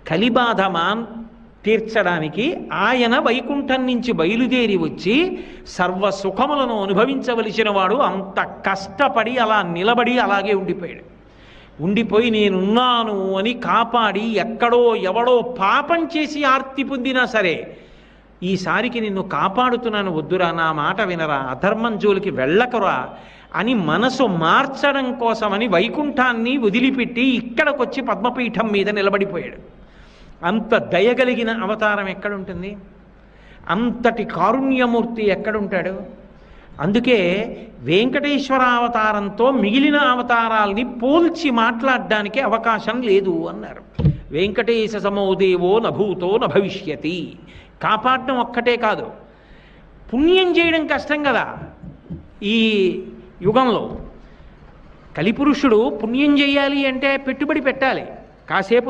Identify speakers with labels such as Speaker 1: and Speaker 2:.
Speaker 1: కలిబాధమాన్ తీర్చడానికి ఆయన వైకుంఠం నుంచి బయలుదేరి వచ్చి సర్వసుఖములను అనుభవించవలసిన వాడు అంత కష్టపడి అలా నిలబడి అలాగే ఉండిపోయాడు. ఉండిపోయి నేనున్నాను అని కాపాడి ఎక్కడో ఎవడో పాపం చేసి ఆర్తి పొందినా సరే ఈసారికి నిన్ను కాపాడుతున్నాను, వద్దురా, నా మాట వినరా, అధర్మం జోలికి వెళ్ళకరా అని మనసు మార్చడం కోసమని వైకుంఠాన్ని వదిలిపెట్టి ఇక్కడికొచ్చి పద్మపీఠం మీద నిలబడిపోయాడు. అంత దయగలిగిన అవతారం ఎక్కడుంటుంది? అంతటి కారుణ్యమూర్తి ఎక్కడుంటాడు? అందుకే వెంకటేశ్వర అవతారంతో మిగిలిన అవతారాల్ని పోల్చి మాట్లాడడానికి అవకాశం లేదు అన్నారు. వెంకటేశ సమోదేవో నభూతో నభవిష్యతి. కాపాడడం ఒక్కటే కాదు, పుణ్యం చేయడం కష్టం కదా. ఈ యుగంలో కలిపురుషుడు పుణ్యం చేయాలి అంటే పెట్టుబడి పెట్టాలి. కాసేపు